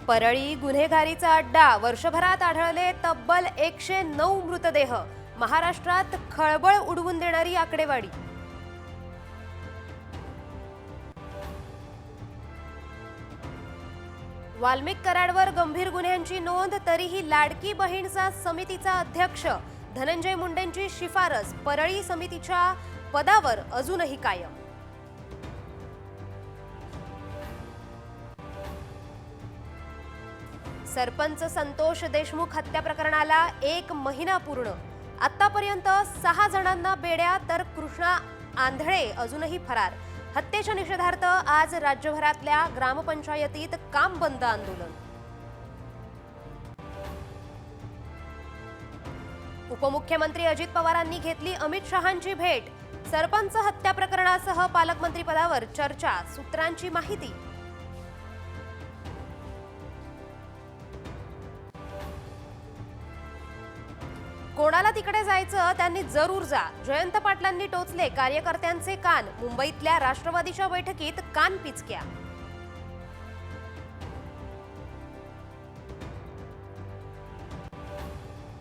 परळी गुन्हेगारीचा अड्डा, वर्षभरात आढळले तब्बल 109 मृतदेह, महाराष्ट्रात खळबळ उडवून देणारी आकडेवारी. वाल्मिक कराडवर गंभीर गुन्ह्यांची नोंद, तरीही लाडकी बहीणचा समितीचा अध्यक्ष धनंजय मुंडेंची शिफारस परळी समितीच्या पदावर अजूनही कायम. सरपंच संतोष देशमुख हत्या प्रकरणाला 1 महिना पूर्ण. आतापर्यंत 6 जणांना बेड्या, तर कृष्णा आंधळे अजूनही फरार. हत्येच्या निषेधार्थ आज राज्यभरातल्या ग्रामपंचायतीत काम बंद आंदोलन. उपमुख्यमंत्री अजित पवारांनी घेतली अमित शहांची भेट. सरपंच हत्या प्रकरणासह पालकमंत्री पदावर चर्चा, सूत्रांची माहिती. कोणाला तिकडे जायचं त्यांनी जरूर जा, जयंत पाटलांनी टोचले कार्यकर्त्यांचे कान. मुंबईतल्या राष्ट्रवादीच्या बैठकीत कान पिचक्या.